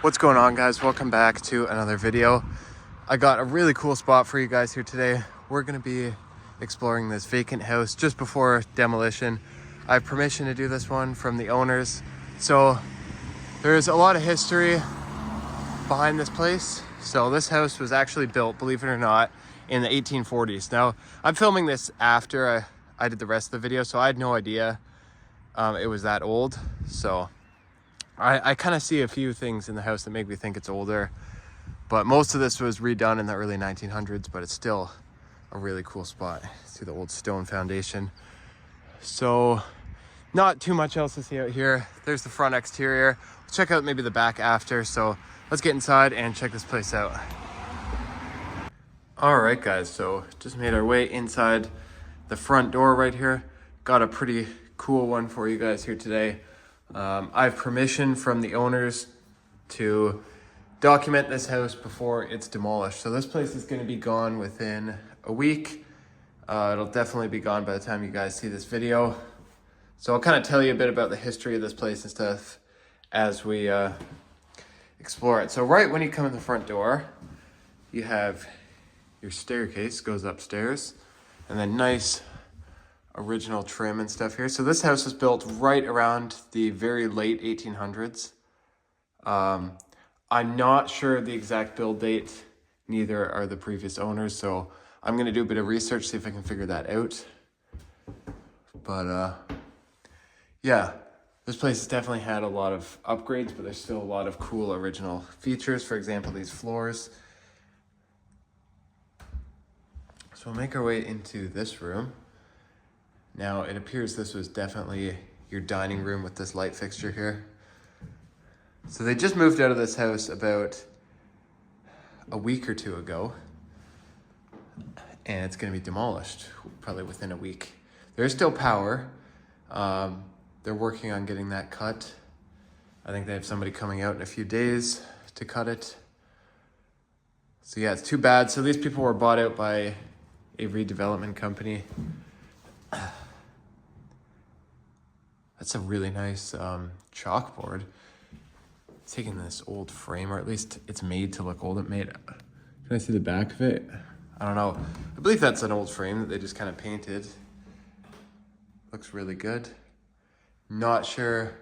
What's going on, guys? Welcome back to another video. I got a really cool spot for you guys here today. We're going to be exploring this vacant house just before demolition. I have permission to do this one from the owners. So there's a lot of history behind this place. So this house was actually built, believe it or not, in the 1840s. Now, I'm filming this after I did the rest of the video, so I had no idea it was that old. So I kind of see a few things in the house that make me think it's older, but most of this was redone in the early 1900s, but it's still a really cool spot. See the old stone foundation. So not too much else to see out here. There's the front exterior. Let's check out maybe the back after. So let's get inside and check this place out. All right, guys, so just made our way inside the front door right here. Got a pretty cool one for you guys here today. I have permission from the owners to document this house before it's demolished. So this place is going to be gone within a week. It'll definitely be gone by the time you guys see this video. So I'll kind of tell you a bit about the history of this place and stuff as we explore it. So right when you come in the front door, you have your staircase goes upstairs, and then nice original trim and stuff here. So this house was built right around the very late 1800s. I'm not sure the exact build date, neither are the previous owners, so I'm gonna do a bit of research, see if I can figure that out. But yeah, this place has definitely had a lot of upgrades, but there's still a lot of cool original features. For example, these floors. So we'll make our way into this room. Now, it appears this was definitely your dining room with this light fixture here. So they just moved out of this house about a week or two ago, and it's going to be demolished probably within a week. There's still power. They're working on getting that cut. I think they have somebody coming out in a few days to cut it. So yeah, it's too bad. So these people were bought out by a redevelopment company. That's a really nice chalkboard. It's taking this old frame, or at least it's made to look old. Can I see the back of it? I don't know. I believe that's an old frame that they just kind of painted. Looks really good. Not sure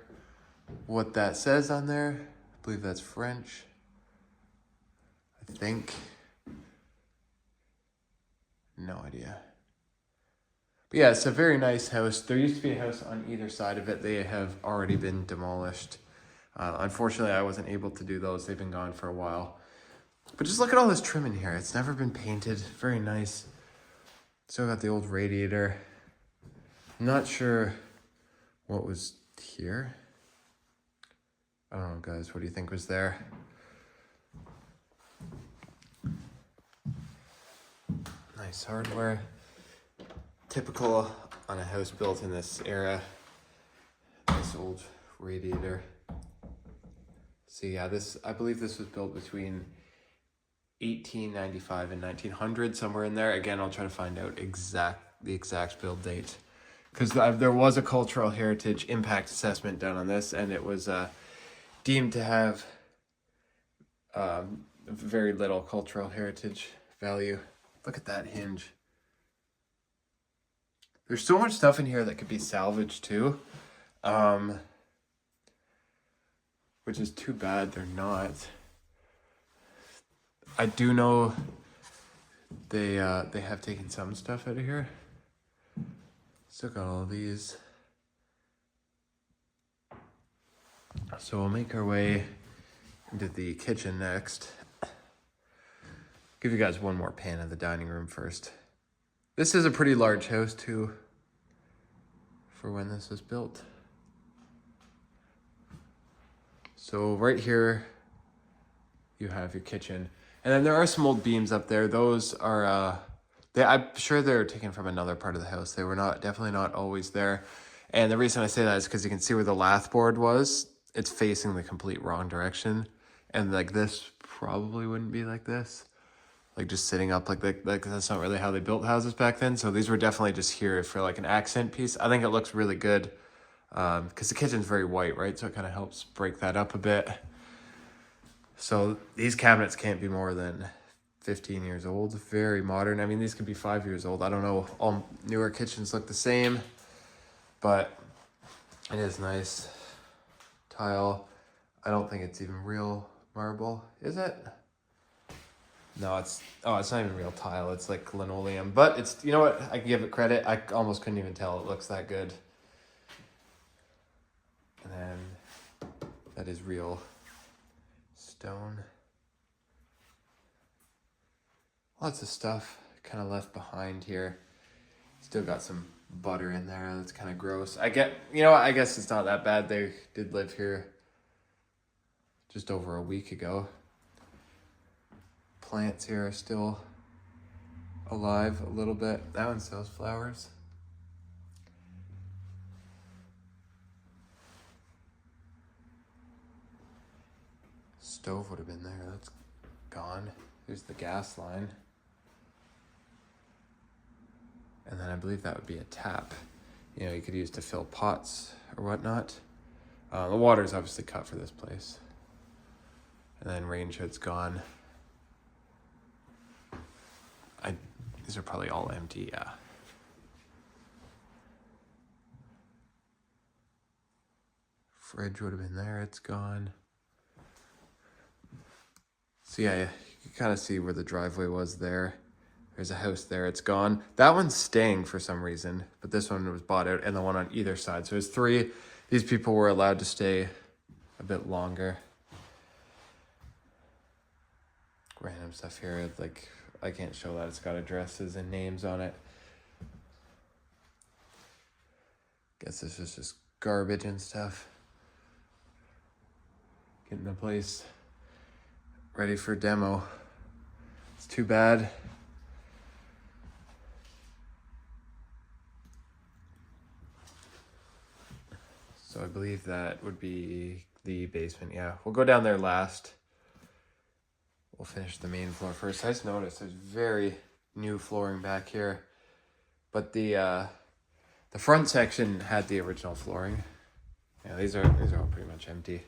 what that says on there. I believe that's French. I think. No idea. But yeah, it's a very nice house. There used to be a house on either side of it. They have already been demolished. Unfortunately, I wasn't able to do those. They've been gone for a while. But just look at all this trim in here. It's never been painted. Very nice. Still got the old radiator. I'm not sure what was here. I don't know, guys. What do you think was there? Nice hardware. Typical on a house built in this era. This old radiator. So yeah, I believe this was built between 1895 and 1900, somewhere in there. Again, I'll try to find out the exact build date, because there was a cultural heritage impact assessment done on this, and it was deemed to have very little cultural heritage value. Look at that hinge. There's so much stuff in here that could be salvaged too, which is too bad they're not. I do know they have taken some stuff out of here. Still got all of these. So we'll make our way into the kitchen next. Give you guys one more pan of the dining room first. This is a pretty large house too, for when this was built. So right here, you have your kitchen. And then there are some old beams up there. Those are, I'm sure they're taken from another part of the house. They were definitely not always there. And the reason I say that is because you can see where the lath board was. It's facing the complete wrong direction. And like this probably wouldn't be like this. Like just sitting up like that's not really how they built houses back then. So these were definitely just here for like an accent piece. I think it looks really good because the kitchen's very white, right? So it kind of helps break that up a bit. So these cabinets can't be more than 15 years old. Very modern. I mean, these could be 5 years old. I don't know. All newer kitchens look the same, but it is nice. Tile. I don't think it's even real marble. Is it? No, it's not even real tile. It's like linoleum, but it's, you know what? I can give it credit. I almost couldn't even tell it looks that good. And then that is real stone. Lots of stuff kind of left behind here. Still got some butter in there. That's kind of gross. You know what? I guess it's not that bad. They did live here just over a week ago. Plants here are still alive a little bit. That one sells flowers. Stove would have been there. That's gone. There's the gas line. And then I believe that would be a tap. You know, you could use to fill pots or whatnot. The water is obviously cut for this place. And then range hood's gone. These are probably all empty, yeah. Fridge would have been there, it's gone. So yeah, you can kind of see where the driveway was there. There's a house there, it's gone. That one's staying for some reason, but this one was bought out, and the one on either side. So there's 3. These people were allowed to stay a bit longer. Random stuff here, like, I can't show that. It's got addresses and names on it. Guess this is just garbage and stuff. Getting the place ready for demo. It's too bad. So I believe that would be the basement. Yeah, we'll go down there last. We'll finish the main floor first. I just noticed there's very new flooring back here, but the front section had the original flooring. Yeah, these are all pretty much empty.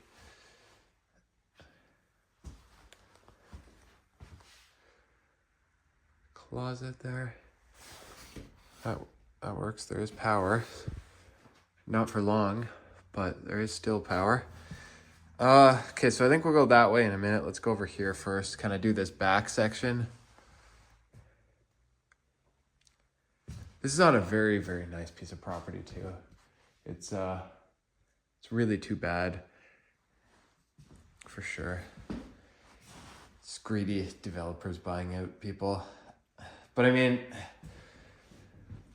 Closet there. That works. There is power. Not for long, but there is still power. Okay, so I think we'll go that way in a minute. Let's go over here first, kind of do this back section. This is on a very, very nice piece of property too. It's really too bad, for sure. It's greedy developers buying out people. But I mean,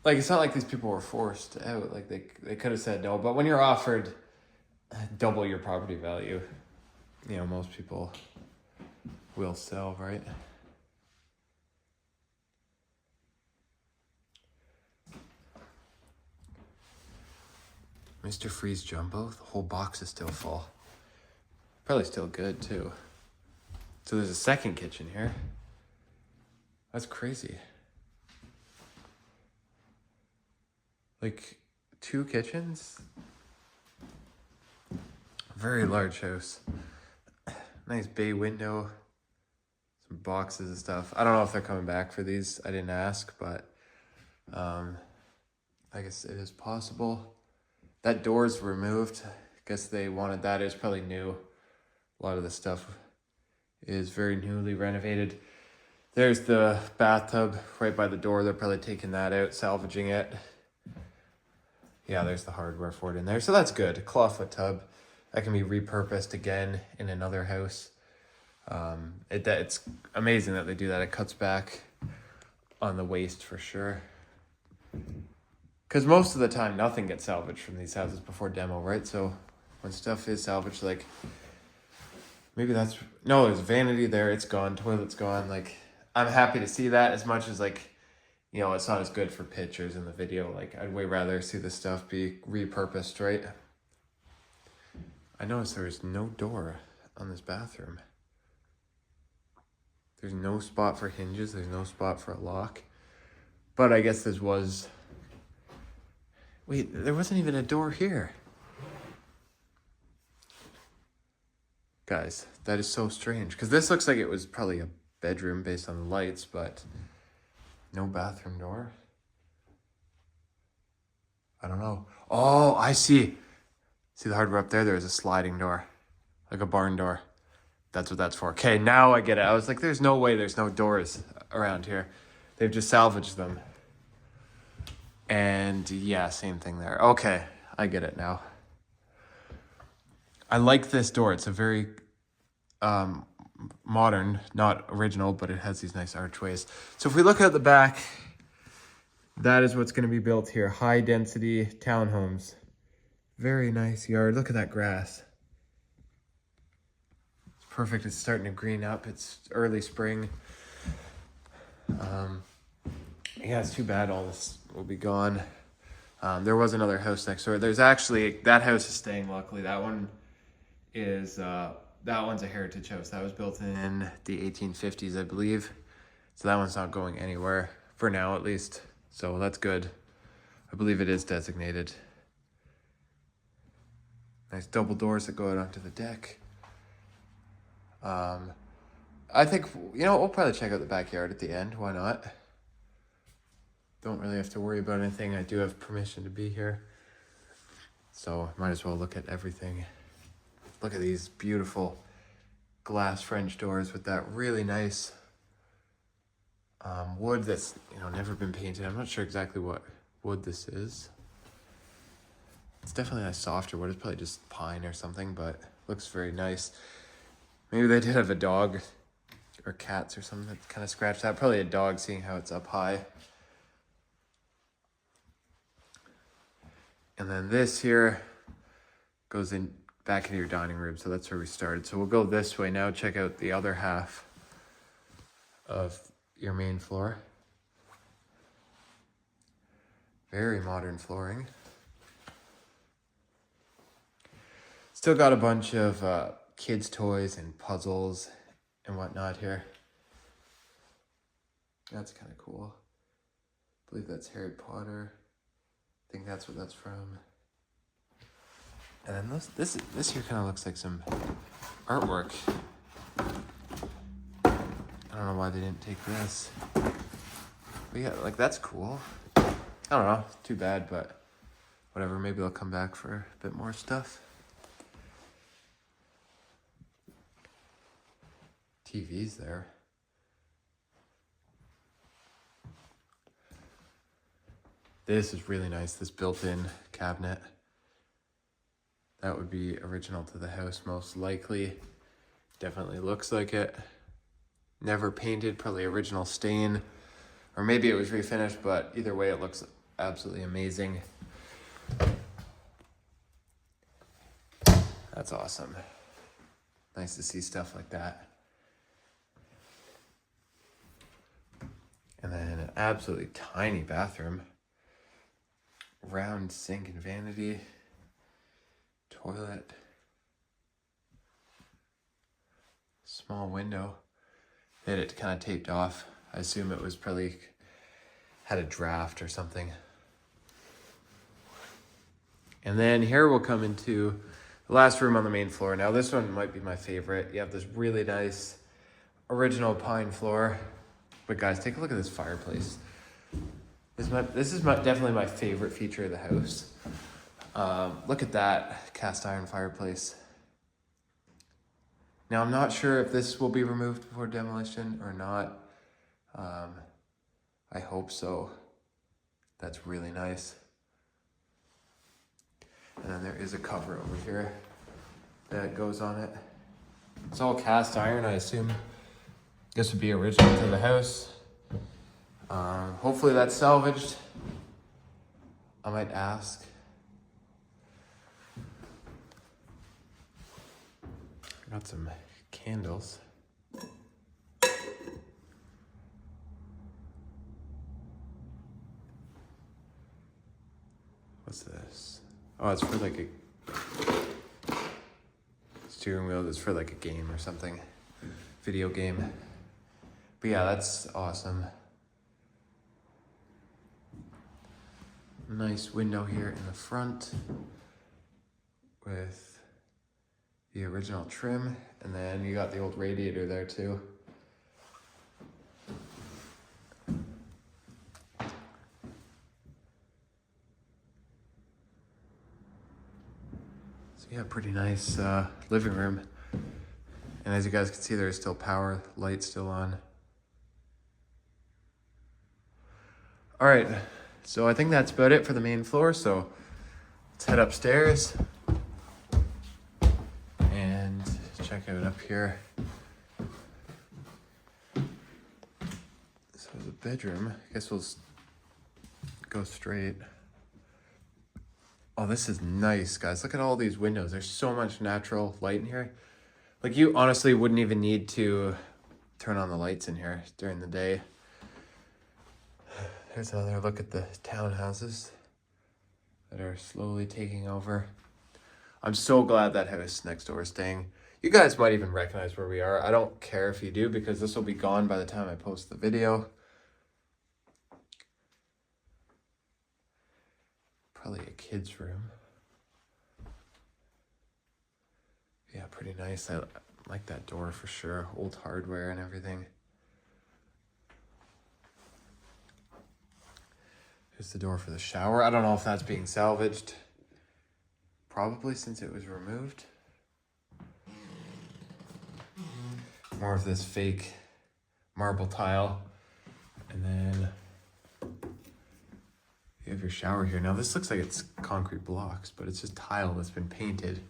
like, it's not like these people were forced out. Like, they could have said no, but when you're offered double your property value, you know, most people will sell, right? Mr. Freeze Jumbo, the whole box is still full. Probably still good too. So there's a second kitchen here. That's crazy. Like 2 kitchens? Very large house. Nice bay window. Some boxes and stuff. I don't know if they're coming back for these. I didn't ask, but I guess it is possible. That door's removed. I guess they wanted that. It was probably new. A lot of the stuff is very newly renovated. There's the bathtub right by the door. They're probably taking that out, salvaging it. Yeah, there's the hardware for it in there. So that's good. Clawfoot tub. That can be repurposed again in another house. It's amazing that they do that. It cuts back on the waste for sure. Because most of the time, nothing gets salvaged from these houses before demo, right? So when stuff is salvaged, like, maybe that's... No, there's vanity there. It's gone. Toilet's gone. Like, I'm happy to see that, as much as, like, you know, it's not as good for pictures in the video. Like, I'd way rather see this stuff be repurposed, right? I noticed there is no door on this bathroom. There's no spot for hinges. There's no spot for a lock. But I guess this was... Wait, there wasn't even a door here. Guys, that is so strange. Because this looks like it was probably a bedroom based on the lights, but no bathroom door. I don't know. Oh, I see. See the hardware up there? There's a sliding door. Like a barn door. That's what that's for. Okay, now I get it. I was like, there's no way there's no doors around here. They've just salvaged them. And yeah, same thing there. Okay, I get it now. I like this door. It's a very modern, not original, but it has these nice archways. So if we look at the back, that is what's going to be built here. High density townhomes. Very nice yard. Look at that grass. It's perfect. It's starting to green up. It's early spring. Yeah, it's too bad all this will be gone. There was another house next door. There's actually, that house is staying, luckily. That one is, that one's a heritage house. That was built in the 1850s, I believe. So that one's not going anywhere, for now at least. So that's good. I believe it is designated. Nice double doors that go out onto the deck. I think, you know, we'll probably check out the backyard at the end. Why not? Don't really have to worry about anything. I do have permission to be here. So might as well look at everything. Look at these beautiful glass French doors with that really nice wood that's, you know, never been painted. I'm not sure exactly what wood this is. It's definitely a softer wood. It's probably just pine or something, but looks very nice. Maybe they did have a dog or cats or something that kind of scratched that. Probably a dog, seeing how it's up high. And then this here goes in back into your dining room. So that's where we started. So we'll go this way now. Check out the other half of your main floor. Very modern flooring. Still got a bunch of kids' toys and puzzles and whatnot here. That's kind of cool. I believe that's Harry Potter. I think that's what that's from. And then this here kind of looks like some artwork. I don't know why they didn't take this. But yeah, like that's cool. I don't know, too bad, but whatever. Maybe they'll come back for a bit more stuff. TV's there. This is really nice, this built-in cabinet. That would be original to the house, most likely. Definitely looks like it. Never painted, probably original stain. Or maybe it was refinished, but either way it looks absolutely amazing. That's awesome. Nice to see stuff like that. And then an absolutely tiny bathroom. Round sink and vanity. Toilet. Small window. They had it kind of taped off. I assume it was probably had a draft or something. And then here we'll come into the last room on the main floor. Now this one might be my favorite. You have this really nice original pine floor. But guys, take a look at this fireplace. This is definitely my favorite feature of the house. Look at that cast iron fireplace. Now I'm not sure if this will be removed before demolition or not. I hope so. That's really nice. And then there is a cover over here that goes on it. It's all cast iron, I assume. This would be original to the house. Hopefully that's salvaged. I might ask. Got some candles. What's this? Oh, it's for like a steering wheel. It's for like a game or something. Video game. But yeah, that's awesome. Nice window here in the front with the original trim, and then you got the old radiator there too. So yeah, pretty nice living room. And as you guys can see, there's still power, light still on. All right, so I think that's about it for the main floor. So let's head upstairs and check out up here. So the bedroom, I guess we'll go straight. Oh, this is nice, guys. Look at all these windows. There's so much natural light in here. Like, you honestly wouldn't even need to turn on the lights in here during the day. Here's another look at the townhouses that are slowly taking over. I'm so glad that house next door is staying. You guys might even recognize where we are. I don't care if you do, because this will be gone by the time I post the video. Probably a kid's room. Yeah, pretty nice. I like that door for sure. Old hardware and everything. Here's the door for the shower. I don't know if that's being salvaged. Probably, since it was removed. More of this fake marble tile. And then you have your shower here. Now this looks like it's concrete blocks, but it's just tile that's been painted.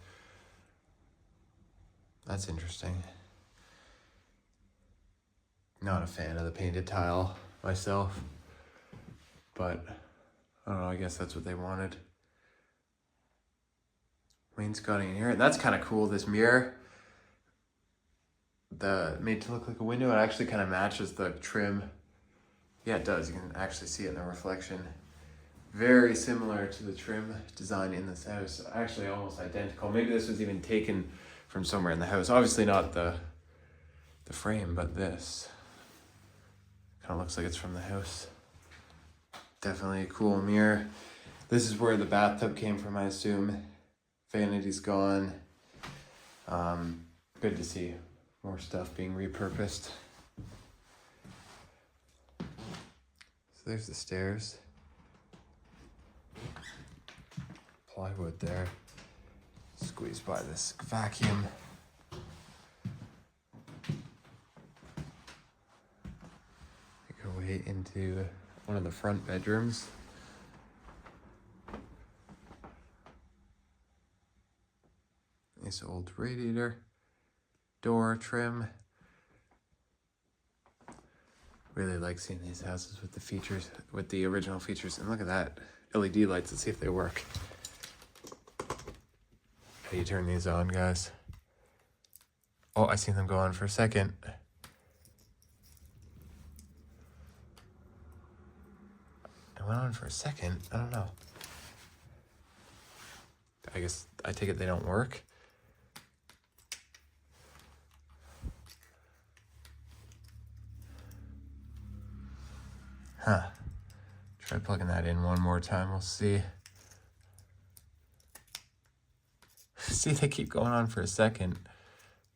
That's interesting. Not a fan of the painted tile myself. But, I don't know, I guess that's what they wanted. Wainscoting in here. And that's kind of cool, this mirror. Made to look like a window. It actually kind of matches the trim. Yeah, it does. You can actually see it in the reflection. Very similar to the trim design in this house. Actually, almost identical. Maybe this was even taken from somewhere in the house. Obviously not the frame, but this. Kind of looks like it's from the house. Definitely a cool mirror. This is where the bathtub came from, I assume. Vanity's gone. Good to see more stuff being repurposed. So there's the stairs. Plywood there. Squeezed by this vacuum. Make our way into one of the front bedrooms. Nice old radiator, door trim. Really like seeing these houses with the features, with the original features. And look at that, LED lights. Let's see if they work. How do you turn these on, guys? Oh, I seen them go on for a second. Went on for a second. I don't know. I guess I take it they don't work. Huh. Try plugging that in one more time. We'll see. See, they keep going on for a second.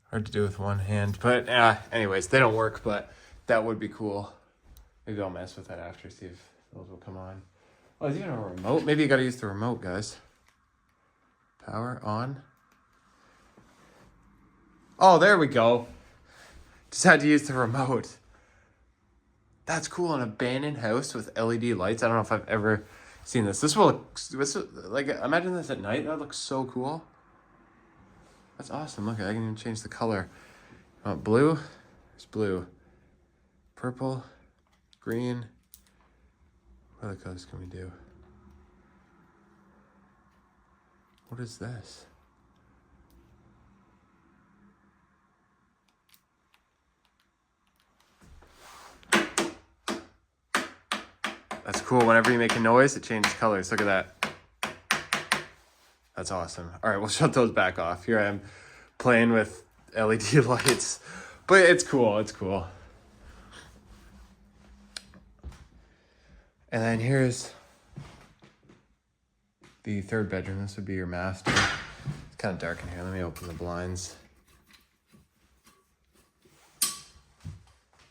Hard to do with one hand. But anyways, they don't work, but that would be cool. Maybe I'll mess with that after, see if those will come on. Oh, is even a remote? Maybe you gotta use the remote, guys. Power on. Oh, there we go. Just had to use the remote. That's cool. An abandoned house with LED lights. I don't know if I've ever seen this. This will look, like, imagine this at night. That looks so cool. That's awesome. Look, I can even change the color. Blue? There's blue. Purple. Green. What other colors can we do? What is this? That's cool. Whenever you make a noise, it changes colors. Look at that. That's awesome. All right, we'll shut those back off. Here I am playing with LED lights. But it's cool. It's cool. And then here's the third bedroom. This would be your master. It's kind of dark in here. Let me open the blinds.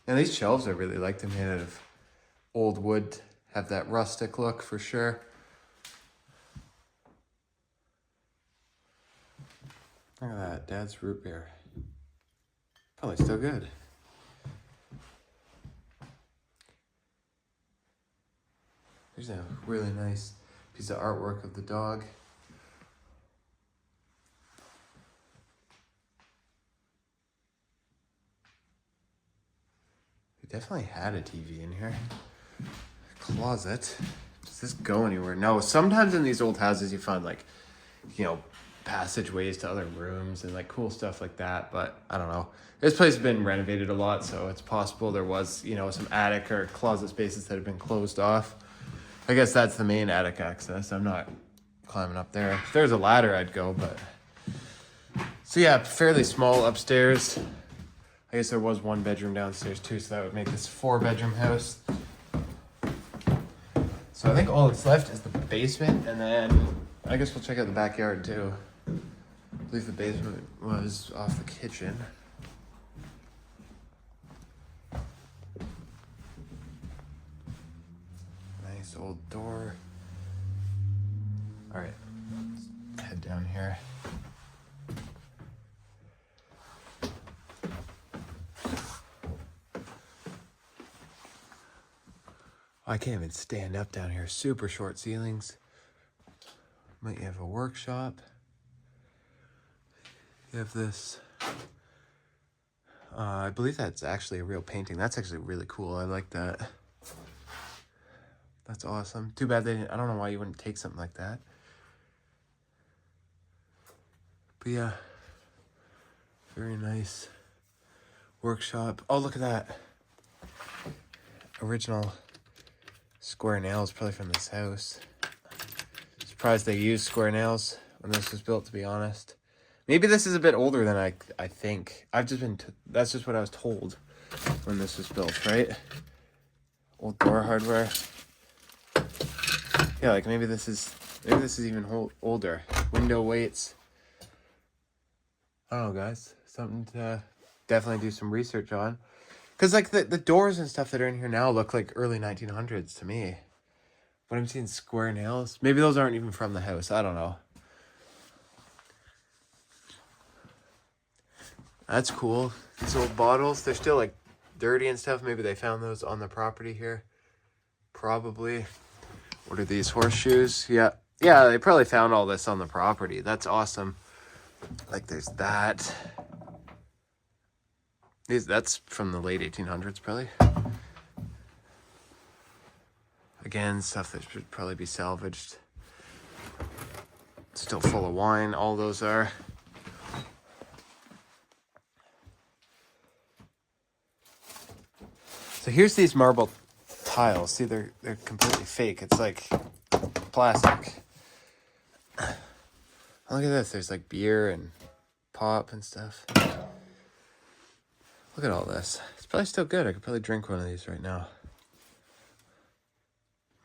And these shelves I really like. They're made out of old wood. Have that rustic look for sure. Look at that, Dad's root beer. Probably still good. There's a really nice piece of artwork of the dog. We definitely had a TV in here. Closet. Does this go anywhere? No, sometimes in these old houses you find like, you know, passageways to other rooms and like cool stuff like that, but I don't know. This place has been renovated a lot, so it's possible there was, you know, some attic or closet spaces that have been closed off. I guess that's the main attic access. I'm not climbing up there. If there's a ladder, I'd go, but... So yeah, fairly small upstairs. I guess there was one bedroom downstairs too, so that would make this a 4-bedroom house. So I think all that's left is the basement, and then I guess we'll check out the backyard too. I believe the basement was off the kitchen. Nice old door. All right, let's head down here. I can't even stand up down here. Super short ceilings. Might have a workshop. You have this. I believe that's actually a real painting. That's actually really cool. I like that. That's awesome. Too bad they didn't. I don't know why you wouldn't take something like that. But yeah, very nice workshop. Oh, look at that. Original square nails, probably from this house. Surprised they used square nails when this was built, to be honest. Maybe this is a bit older than I think. I've just been, that's just what I was told when this was built, right? Old door hardware. Yeah, like maybe this is even older. Window weights. I don't know, guys. Something to definitely do some research on. Because like the doors and stuff that are in here now look like early 1900s to me. But I'm seeing square nails. Maybe those aren't even from the house. I don't know. That's cool. These old bottles, they're still like dirty and stuff. Maybe they found those on the property here. Probably. What are these, horseshoes? Yeah. Yeah, they probably found all this on the property. That's awesome. Like there's that. That's from the late 1800s, probably. Again, stuff that should probably be salvaged. Still full of wine, all those are. So here's these marble tiles. See, they're completely fake. It's like plastic. Look at this. There's like beer and pop and stuff. Look at all this. It's probably still good. I could probably drink one of these right now.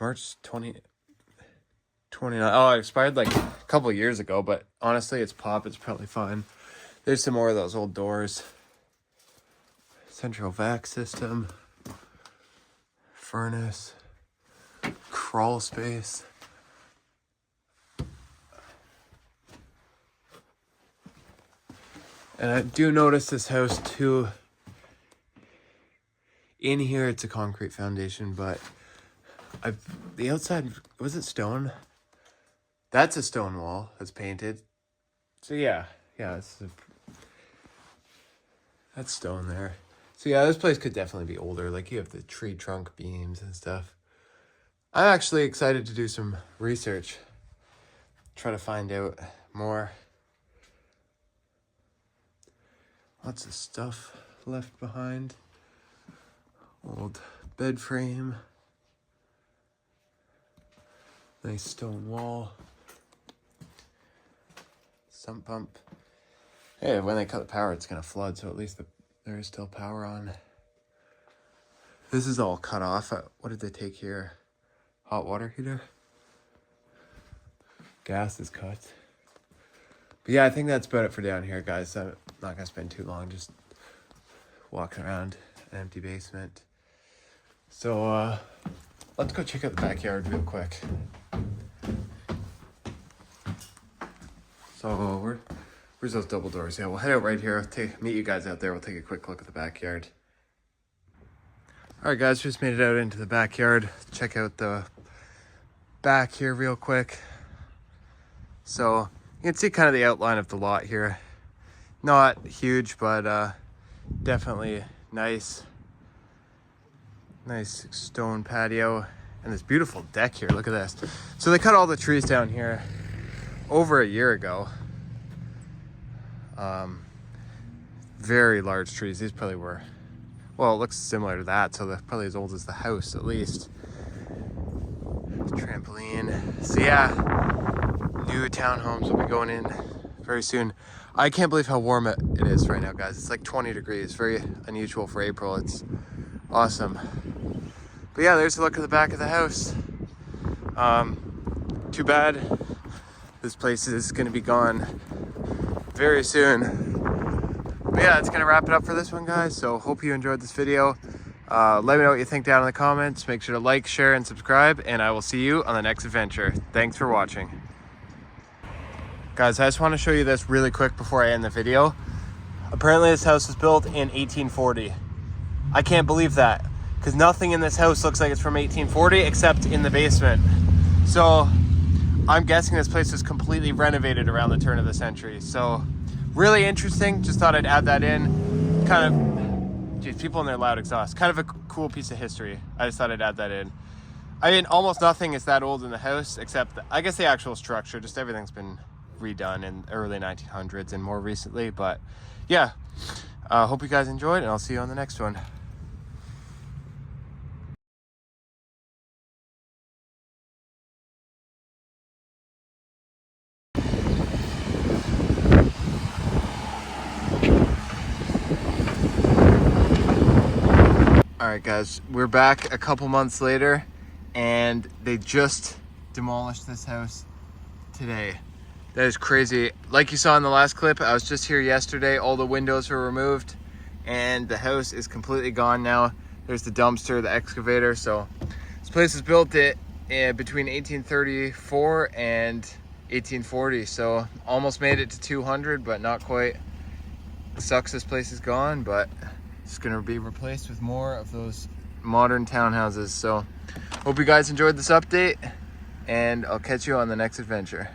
March 29. Oh, it expired like a couple of years ago, but honestly, it's pop. It's probably fine. There's some more of those old doors. Central vac system. Furnace. Crawl space. And I do notice this house too. In here, it's a concrete foundation, but the outside, was it stone? That's a stone wall that's painted. So yeah, that's stone there. So yeah, this place could definitely be older. Like you have the tree trunk beams and stuff. I'm actually excited to do some research. Try to find out more. Lots of stuff left behind. Old bed frame. Nice stone wall. Sump pump. Hey, when they cut the power, it's gonna flood, so at least there is still power on. This is all cut off. What did they take here? Hot water heater. Gas is cut. But yeah, I think that's about it for down here, guys. I'm not gonna spend too long just walking around an empty basement. So let's go check out the backyard real quick. So where's those double doors? Yeah, we'll head out right here. Meet you guys out there. We'll take a quick look at the backyard. All right, guys, just made it out into the backyard. Check out the back here real quick. So you can see kind of the outline of the lot here. Not huge, but definitely nice. Nice stone patio and this beautiful deck here. Look at this. So they cut all the trees down here over a year ago. Very large trees. These probably were, well, it looks similar to that, so they're probably as old as the house at least. Trampoline. So yeah, new townhomes will be going in very soon. I can't believe how warm it is right now, guys. It's like 20 degrees. Very unusual for April. It's awesome. But yeah, there's a look at the back of the house. Too bad this place is gonna be gone very soon. But yeah, that's gonna wrap it up for this one, guys. So hope you enjoyed this video. Let me know what you think down in the comments. Make sure to like, share, and subscribe, and I will see you on the next adventure. Thanks for watching. Guys, I just want to show you this really quick before I end the video. Apparently this house was built in 1840. I can't believe that, because nothing in this house looks like it's from 1840 except in the basement. So I'm guessing this place was completely renovated around the turn of the century. So really interesting. Just thought I'd add that in. Kind of, geez, people in their loud exhaust. Kind of a cool piece of history. I just thought I'd add that in. I mean, almost nothing is that old in the house except, I guess, the actual structure. Just everything's been redone in early 1900s and more recently. But yeah, hope you guys enjoyed, and I'll see you on the next one. All right, guys, we're back a couple months later, and they just demolished this house today. That is crazy. Like you saw in the last clip, I was just here yesterday. All the windows were removed, and the house is completely gone now. There's the dumpster, the excavator. So this place was built between 1834 and 1840. So almost made it to 200, but not quite. Sucks this place is gone, but it's gonna be replaced with more of those modern townhouses. So hope you guys enjoyed this update, and I'll catch you on the next adventure.